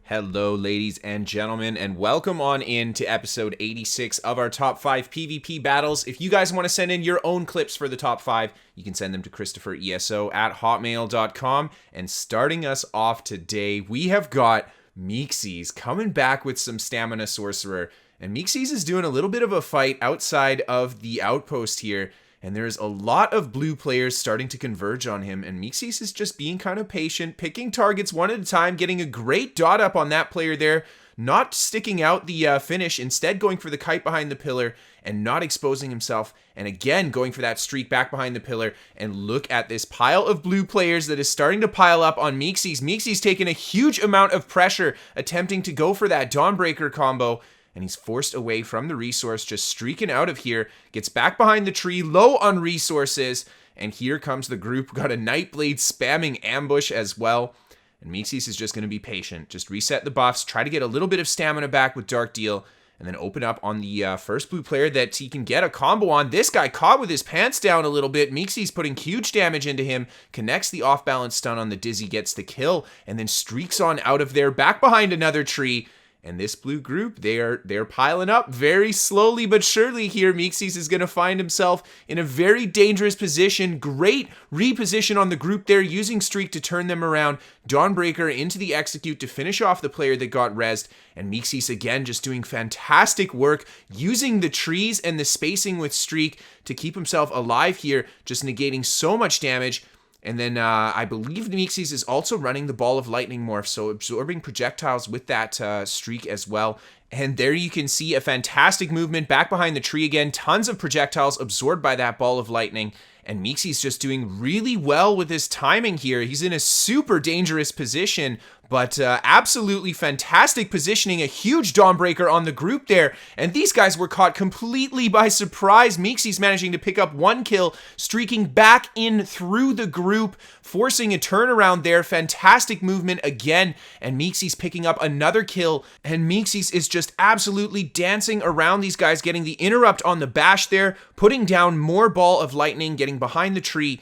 Hello, ladies and gentlemen, and welcome on in to episode 86 of our top 5 PvP battles. If you guys want to send in your own clips for the top 5, you can send them to KristoferESO at hotmail.com. And starting us off today, we have got Meaxy coming back with some stamina sorcerer. And Meaxy is doing a little bit of a fight outside of the outpost here. And there's a lot of blue players starting to converge on him, and Meaxy is just being kind of patient, picking targets one at a time, getting a great dot up on that player there, not sticking out the finish, instead going for the kite behind the pillar and not exposing himself, and again going for that streak back behind the pillar. And look at this pile of blue players that is starting to pile up on Meaxy. Meaxy's taken a huge amount of pressure attempting to go for that Dawnbreaker combo, and he's forced away from the resource, just streaking out of here, gets back behind the tree, low on resources, and here comes the group. Got a Nightblade spamming ambush as well, and Meaxy is just going to be patient. Just reset the buffs, try to get a little bit of stamina back with Dark Deal, and then open up on the first blue player that he can get a combo on. This guy caught with his pants down a little bit. Meaxy's putting huge damage into him, connects the off-balance stun on the Dizzy, gets the kill, and then streaks on out of there, back behind another tree. And this blue group, they're piling up very slowly but surely here. Meaxy is going to find himself in a very dangerous position. Great reposition on the group there, using Streak to turn them around. Dawnbreaker into the execute to finish off the player that got rezzed. And Meaxy again just doing fantastic work, using the trees and the spacing with Streak to keep himself alive here, just negating so much damage. And then I believe Meaxy is also running the Ball of Lightning morph, so absorbing projectiles with that streak as well. And there you can see a fantastic movement back behind the tree again. Tons of projectiles absorbed by that Ball of Lightning. And Meaxy's just doing really well with his timing here. He's in a super dangerous position, but absolutely fantastic positioning. A huge Dawnbreaker on the group there. And these guys were caught completely by surprise. Meaxy's managing to pick up one kill, streaking back in through the group, forcing a turnaround there. Fantastic movement again. And Meaxy's picking up another kill. And Meaxy is just absolutely dancing around these guys, getting the interrupt on the bash there, putting down more Ball of Lightning, getting behind the tree,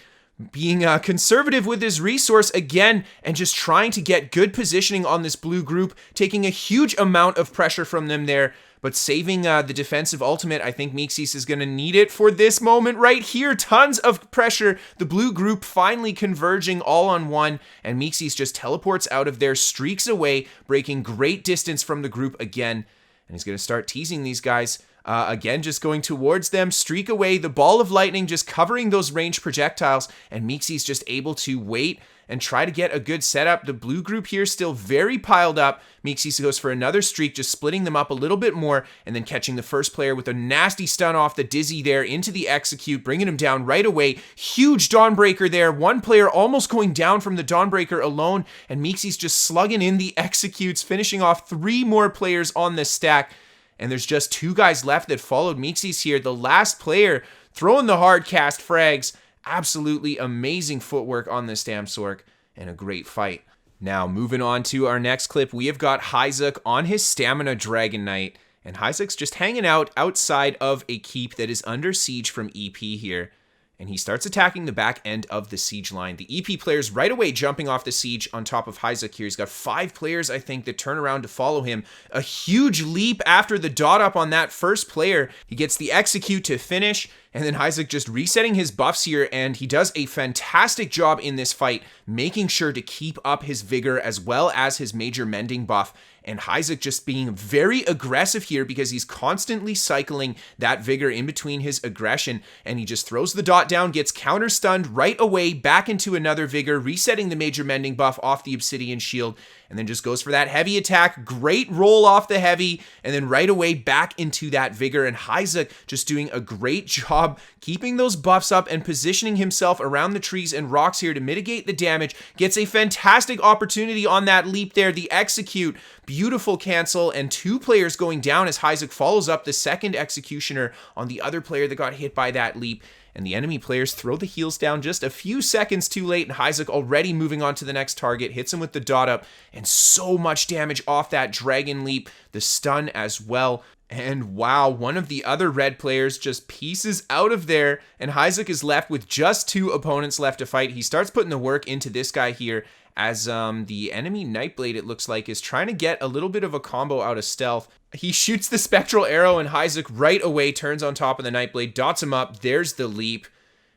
being conservative with his resource again, and just trying to get good positioning on this blue group, taking a huge amount of pressure from them there, but saving the defensive ultimate. I think Meaxy is going to need it for this moment right here. Tons of pressure. The blue group finally converging all on one, and Meaxy just teleports out of there, streaks away, breaking great distance from the group again, and he's going to start teasing these guys. Again, just going towards them, streak away, the Ball of Lightning just covering those ranged projectiles, and Meaxy's just able to wait and try to get a good setup. The blue group here still very piled up. Meaxy goes for another streak, just splitting them up a little bit more, and then catching the first player with a nasty stun off the Dizzy there into the execute, bringing him down right away. Huge Dawnbreaker there. One player almost going down from the Dawnbreaker alone, and Meaxy's just slugging in the executes, finishing off 3 more players on the stack. And there's just 2 guys left that followed Meaxy here. The last player throwing the hard cast frags. Absolutely amazing footwork on the Stamsorc, and a great fight. Now, moving on to our next clip, we have got Hyzock on his Stamina Dragon Knight. And Hyzock's just hanging out outside of a keep that is under siege from EP here. And he starts attacking the back end of the siege line. The EP players right away jumping off the siege on top of Hyzock here. He's got 5 players, I think, that turn around to follow him. A huge leap after the dot up on that first player. He gets the execute to finish, and then Hyzock just resetting his buffs here, and he does a fantastic job in this fight, making sure to keep up his vigor as well as his major mending buff. And Hyzock just being very aggressive here because he's constantly cycling that vigor in between his aggression, and he just throws the dot down, gets counter stunned right away, back into another vigor, resetting the major mending buff off the obsidian shield, and then just goes for that heavy attack. Great roll off the heavy, and then right away back into that vigor. And Hyzock just doing a great job keeping those buffs up and positioning himself around the trees and rocks here to mitigate the damage. Gets a fantastic opportunity on that leap there, the execute. Beautiful cancel, and 2 players going down as Hyzock follows up the second executioner on the other player that got hit by that leap. And the enemy players throw the heals down just a few seconds too late, and Hyzock already moving on to the next target, hits him with the dot up, and so much damage off that dragon leap, the stun as well. And wow, one of the other red players just pieces out of there, and Hyzock is left with just 2 opponents left to fight. He starts putting the work into this guy here as the enemy nightblade, it looks like, is trying to get a little bit of a combo out of stealth. He shoots the spectral arrow, and Hyzock right away turns on top of the nightblade, dots him up. There's the leap.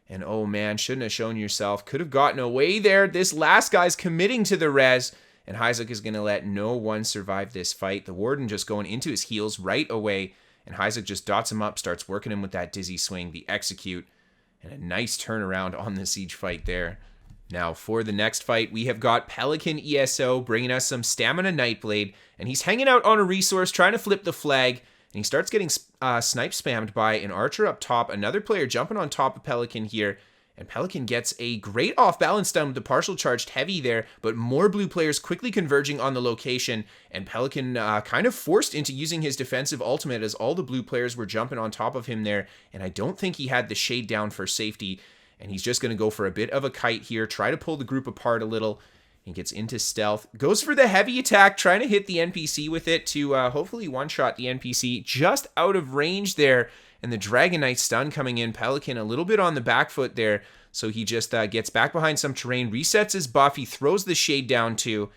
And oh man, shouldn't have shown yourself. Could have gotten away there. This last guy's committing to the res, and Hyzock is going to let no one survive this fight. The warden just going into his heels right away, and Hyzock just dots him up, starts working him with that dizzy swing, the execute, and a nice turnaround on the siege fight there. Now for the next fight, we have got Pelican ESO bringing us some stamina nightblade, and he's hanging out on a resource trying to flip the flag. And he starts getting snipe spammed by an archer up top. Another player jumping on top of Pelican here. And Pelican gets a great off-balance stun with the partial charged heavy there. But more blue players quickly converging on the location. And Pelican kind of forced into using his defensive ultimate as all the blue players were jumping on top of him there. And I don't think he had the shade down for safety. And he's just going to go for a bit of a kite here. Try to pull the group apart a little. He gets into stealth, goes for the heavy attack, trying to hit the NPC with it to hopefully one-shot the NPC just out of range there. And the Dragon Knight stun coming in. Pelican a little bit on the back foot there. So he just gets back behind some terrain, resets his buff. He throws the shade down too.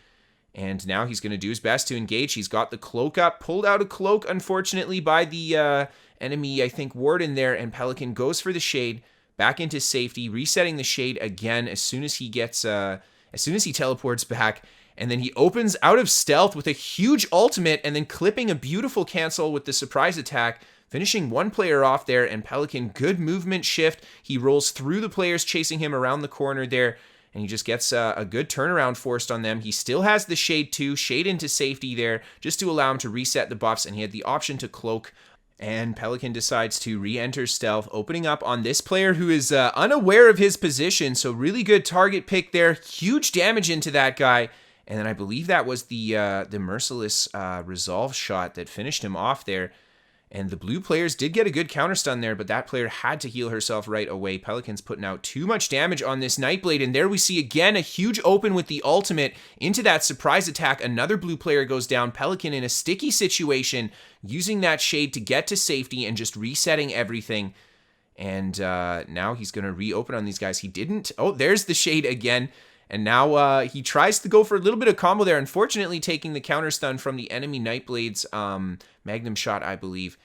And now he's going to do his best to engage. He's got the cloak up, pulled out a cloak, unfortunately, by the enemy, I think, warden there. And Pelican goes for the shade, back into safety, resetting the shade again as soon as he gets... as soon as he teleports back, and then he opens out of stealth with a huge ultimate, and then clipping a beautiful cancel with the surprise attack, finishing one player off there, and Pelican, good movement shift. He rolls through the players chasing him around the corner there, and he just gets a good turnaround forced on them. He still has the shade too, shade into safety there, just to allow him to reset the buffs, and he had the option to cloak. And Pelican decides to re-enter stealth, opening up on this player who is unaware of his position. So really good target pick there. Huge damage into that guy. And then I believe that was the merciless resolve shot that finished him off there. And the blue players did get a good counter stun there, but that player had to heal herself right away. Pelican's putting out too much damage on this Nightblade, and there we see again a huge open with the ultimate into that surprise attack. Another blue player goes down. Pelican in a sticky situation, using that shade to get to safety and just resetting everything. And now he's going to reopen on these guys. He didn't. Oh, there's the shade again. And now he tries to go for a little bit of combo there, unfortunately taking the counter stun from the enemy Nightblade's Magnum shot, I believe.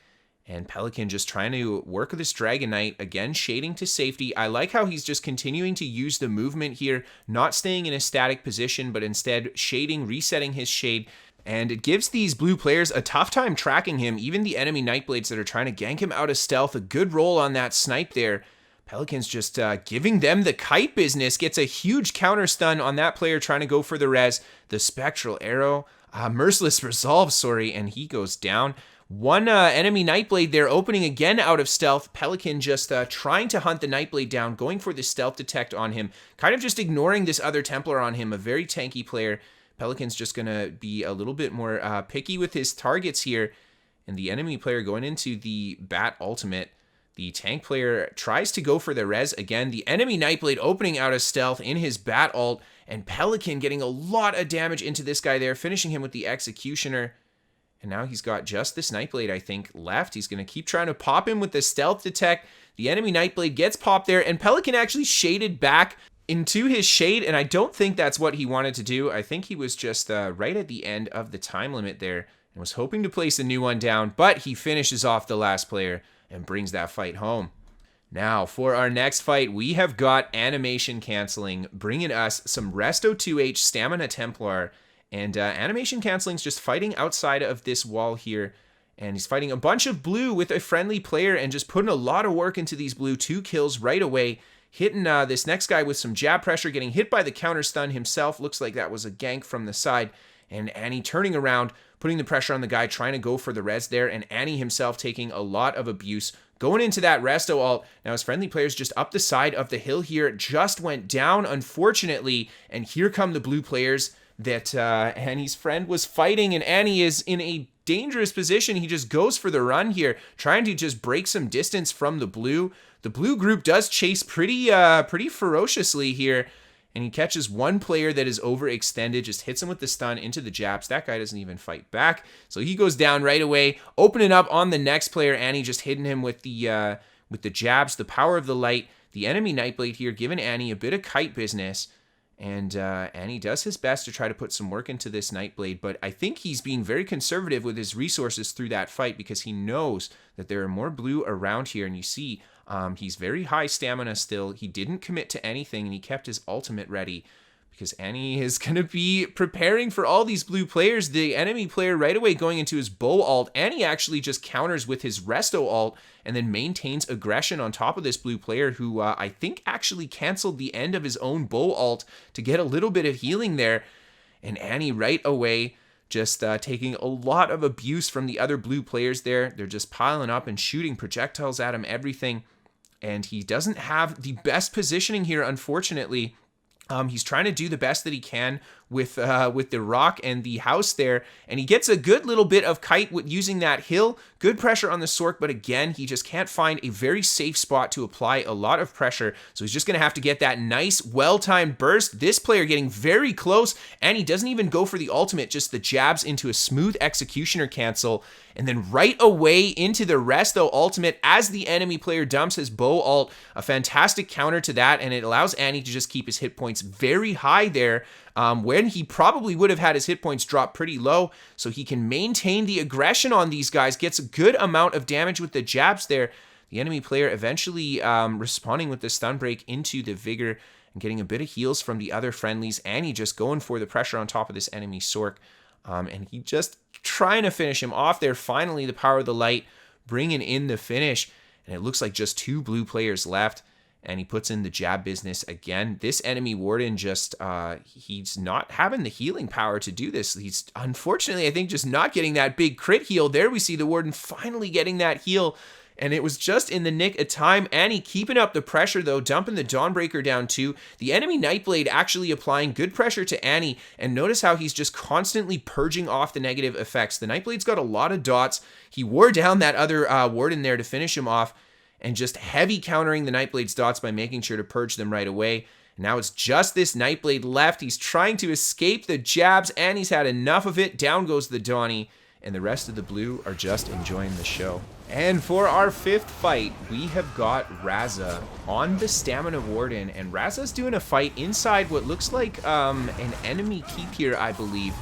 And Pelican just trying to work with this Dragon Knight, again shading to safety. I like how he's just continuing to use the movement here, not staying in a static position, but instead shading, resetting his shade. And it gives these blue players a tough time tracking him, even the enemy Nightblades that are trying to gank him out of stealth. A good roll on that snipe there. Pelican's just giving them the kite business, gets a huge counter stun on that player trying to go for the res. The spectral arrow, merciless resolve, sorry, and he goes down. One enemy Nightblade there opening again out of stealth. Pelican just trying to hunt the Nightblade down, going for the stealth detect on him, kind of just ignoring this other Templar on him, a very tanky player. Pelican's just going to be a little bit more picky with his targets here. And the enemy player going into the Bat ultimate. The tank player tries to go for the res again. The enemy Nightblade opening out of stealth in his Bat ult. And Pelican getting a lot of damage into this guy there, finishing him with the Executioner. And now he's got just this Nightblade, I think, left. He's going to keep trying to pop him with the stealth detect. The enemy Nightblade gets popped there, and Pelican actually shaded back into his shade, and I don't think that's what he wanted to do. I think he was just right at the end of the time limit there and was hoping to place a new one down, but he finishes off the last player and brings that fight home. Now, for our next fight, we have got animation canceling, bringing us some Resto 2H Stamina Templar. And animation canceling's just fighting outside of this wall here. And he's fighting a bunch of blue with a friendly player and just putting a lot of work into these blue. 2 kills right away. Hitting this next guy with some jab pressure. Getting hit by the counter stun himself. Looks like that was a gank from the side. And Annie turning around, putting the pressure on the guy, trying to go for the res there. And Annie himself taking a lot of abuse. Going into that Resto ult. Now his friendly player's just up the side of the hill here. Just went down, unfortunately. And here come the blue players that Annie's friend was fighting, and Annie is in a dangerous position. He just goes for the run here, trying to just break some distance from the blue. The blue group does chase pretty ferociously here, and he catches one player that is overextended, just hits him with the stun into the jabs. That guy doesn't even fight back, so he goes down right away, opening up on the next player. Annie just hitting him with the jabs, the power of the light. The enemy Nightblade here giving Annie a bit of kite business. And he does his best to try to put some work into this Nightblade, but I think he's being very conservative with his resources through that fight because he knows that there are more blue around here. And you see, he's very high stamina still. He didn't commit to anything, and he kept his ultimate ready because Annie is going to be preparing for all these blue players. The enemy player right away going into his bow ult. Annie actually just counters with his Resto ult and then maintains aggression on top of this blue player who I think actually canceled the end of his own bow ult to get a little bit of healing there. And Annie right away just taking a lot of abuse from the other blue players there. They're just piling up and shooting projectiles at him, everything. And he doesn't have the best positioning here, unfortunately. He's trying to do the best that he can with the rock and the house there, and he gets a good little bit of kite with using that hill. Good pressure on the Sorc, but again, he just can't find a very safe spot to apply a lot of pressure, so he's just going to have to get that nice, well-timed burst. This player getting very close, and he doesn't even go for the ultimate, just the jabs into a smooth executioner cancel, and then right away into the Resto ultimate as the enemy player dumps his bow ult. A fantastic counter to that, and it allows Annie to just keep his hit points very high there, when he probably would have had his hit points drop pretty low, so he can maintain the aggression on these guys, gets a good amount of damage with the jabs there. The enemy player eventually responding with the stun break into the Vigor and getting a bit of heals from the other friendlies. Annie just going for the pressure on top of this enemy Sorc, and he just trying to finish him off there. Finally, the power of the light bringing in the finish, and it looks like just 2 blue players left. And he puts in the jab business again. This enemy warden just, he's not having the healing power to do this. He's unfortunately, I think, just not getting that big crit heal. There we see the warden finally getting that heal. And it was just in the nick of time. Annie keeping up the pressure, though, dumping the Dawnbreaker down too. The enemy Nightblade actually applying good pressure to Annie. And notice how he's just constantly purging off the negative effects. The Nightblade's got a lot of dots. He wore down that other warden there to finish him off, and just heavy countering the Nightblade's dots by making sure to purge them right away. And now it's just this Nightblade left. He's trying to escape the jabs, and he's had enough of it. Down goes the Donnie, and the rest of the blue are just enjoying the show. And for our 5th fight, we have got Razza on the Stamina Warden, and Razza's doing a fight inside what looks like an enemy keep here, I believe.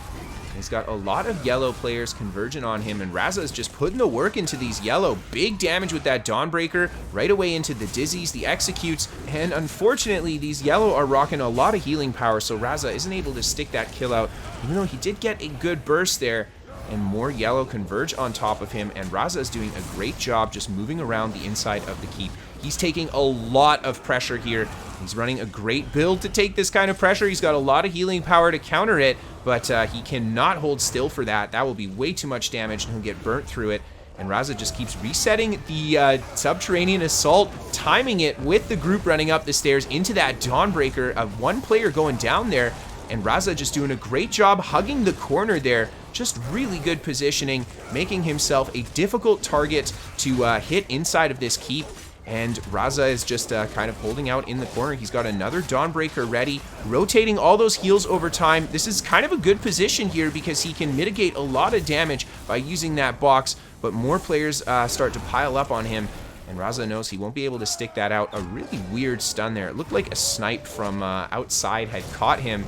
He's got a lot of yellow players converging on him, and Razza is just putting the work into these yellow. Big damage with that Dawnbreaker, right away into the Dizzies, the Executes, and unfortunately, these yellow are rocking a lot of healing power, so Razza isn't able to stick that kill out, even though he did get a good burst there, and more yellow converge on top of him, and Razza is doing a great job just moving around the inside of the keep. He's taking a lot of pressure here. He's running a great build to take this kind of pressure. He's got a lot of healing power to counter it, but he cannot hold still for that. That will be way too much damage, and he'll get burnt through it. And Razza just keeps resetting the Subterranean Assault, timing it with the group running up the stairs into that Dawnbreaker. One player going down there, and Razza just doing a great job hugging the corner there. Just really good positioning, making himself a difficult target to hit inside of this keep. And Razza is just kind of holding out in the corner. He's got another Dawnbreaker ready, rotating all those heals over time. This is kind of a good position here because he can mitigate a lot of damage by using that box, but more players start to pile up on him, and Razza knows he won't be able to stick that out. A really weird stun there. It looked like a snipe from outside had caught him.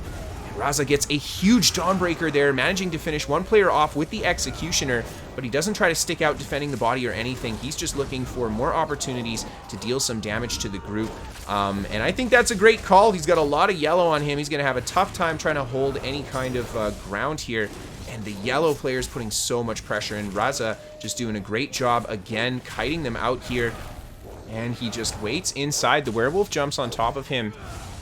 Razza gets a huge Dawnbreaker there, managing to finish one player off with the Executioner, but he doesn't try to stick out defending the body or anything. He's just looking for more opportunities to deal some damage to the group. And I think that's a great call. He's got a lot of yellow on him. He's going to have a tough time trying to hold any kind of ground here. And the yellow player's putting so much pressure in. Razza just doing a great job again, kiting them out here. And he just waits inside. The werewolf jumps on top of him.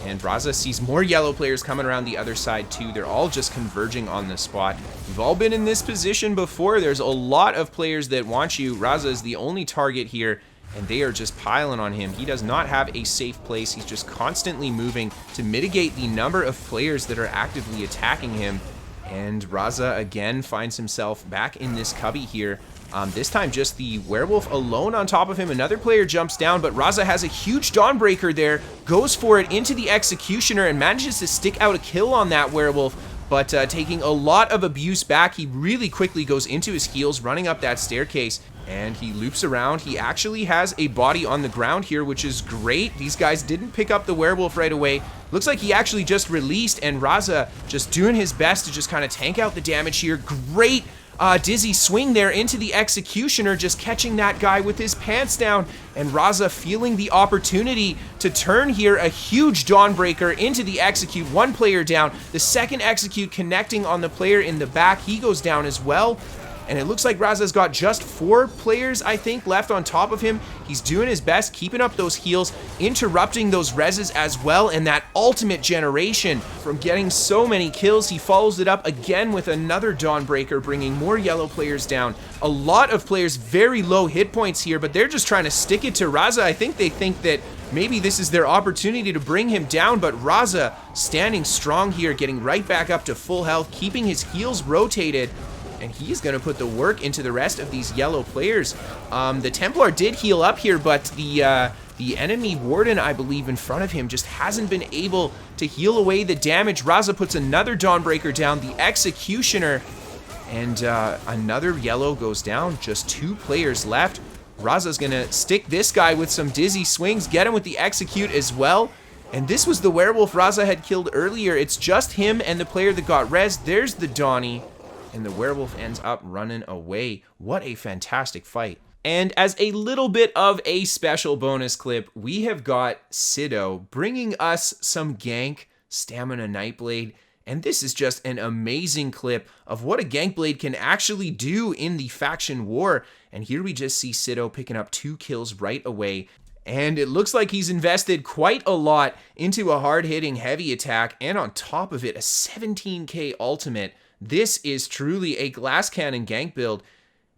And Razza sees more yellow players coming around the other side too. They're all just converging on the spot. We've all been in this position before. There's a lot of players that want you. Razza is the only target here, and they are just piling on him. He does not have a safe place. He's just constantly moving to mitigate the number of players that are actively attacking him. And Razza again finds himself back in this cubby here. This time just the werewolf alone on top of him. Another player jumps down, but Razza has a huge Dawnbreaker there, goes for it into the Executioner and manages to stick out a kill on that werewolf. but taking a lot of abuse back. He really quickly goes into his heals, running up that staircase, and he loops around. He actually has a body on the ground here, which is great. These guys didn't pick up the werewolf right away. Looks like he actually just released, and Razza just doing his best to just kind of tank out the damage here. Great dizzy swing there into the executioner, just catching that guy with his pants down, and Razza feeling the opportunity to turn here. A huge Dawnbreaker into the execute, one player down. The second execute connecting on the player in the back, he goes down as well. And it looks like Razza's got just 4 players, I think, left on top of him. He's doing his best, keeping up those heals, interrupting those reses as well, and that ultimate generation from getting so many kills. He follows it up again with another Dawnbreaker, bringing more yellow players down. A lot of players very low hit points here, but they're just trying to stick it to Razza. I think they think that maybe this is their opportunity to bring him down, but Razza standing strong here, getting right back up to full health, keeping his heals rotated. And he's going to put the work into the rest of these yellow players. The Templar did heal up here, but the enemy warden, I believe, in front of him just hasn't been able to heal away the damage. Razza puts another Dawnbreaker down, the executioner, and another yellow goes down. Just 2 players left. Razza's going to stick this guy with some dizzy swings, get him with the execute as well. And this was the werewolf Razza had killed earlier. It's just him and the player that got res. There's the Donnie. And the werewolf ends up running away. What a fantastic fight. And as a little bit of a special bonus clip, we have got vSido bringing us some Gank Stamina Nightblade. And this is just an amazing clip of what a Gank Blade can actually do in the faction war. And here we just see vSido picking up 2 kills right away. And it looks like he's invested quite a lot into a hard-hitting heavy attack. And on top of it, a 17k ultimate. This is truly a glass cannon gank build,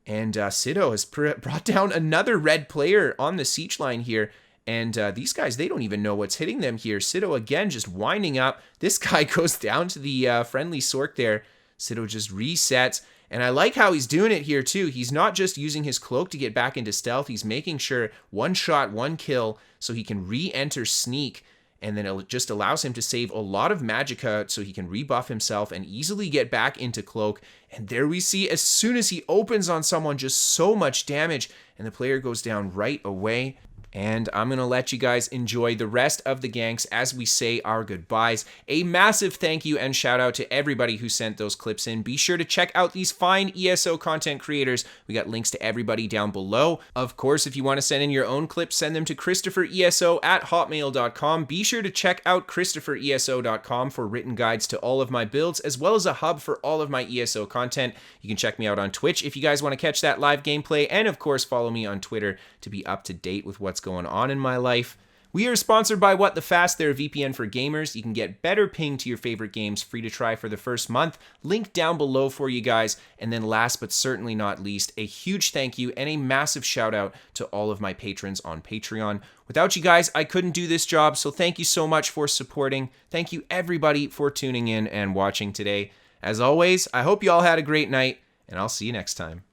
and vSido has brought down another red player on the siege line here, and these guys, they don't even know what's hitting them here. vSido again just winding up. This guy goes down to the friendly Sorc there. vSido just resets, and I like how he's doing it here too. He's not just using his cloak to get back into stealth, he's making sure 1 shot, 1 kill, so he can re-enter sneak. And then it just allows him to save a lot of magicka so he can rebuff himself and easily get back into cloak. And there we see, as soon as he opens on someone, just so much damage, and the player goes down right away. And I'm going to let you guys enjoy the rest of the ganks as we say our goodbyes. A massive thank you and shout out to everybody who sent those clips in. Be sure to check out these fine ESO content creators. We got links to everybody down below. Of course, if you want to send in your own clips, send them to KristoferESO@hotmail.com. Be sure to check out KristoferESO.com for written guides to all of my builds, as well as a hub for all of my ESO content. You can check me out on Twitch if you guys want to catch that live gameplay, and of course, follow me on Twitter to be up to date with what's going on in my life. We are sponsored by What the Fast. They're a VPN for gamers. You can get better ping to your favorite games free to try for the first month. Link down below for you guys. And then last but certainly not least, a huge thank you and a massive shout out to all of my patrons on Patreon. Without you guys, I couldn't do this job, so thank you so much for supporting. Thank you everybody for tuning in and watching today. As always, I hope you all had a great night, and I'll see you next time.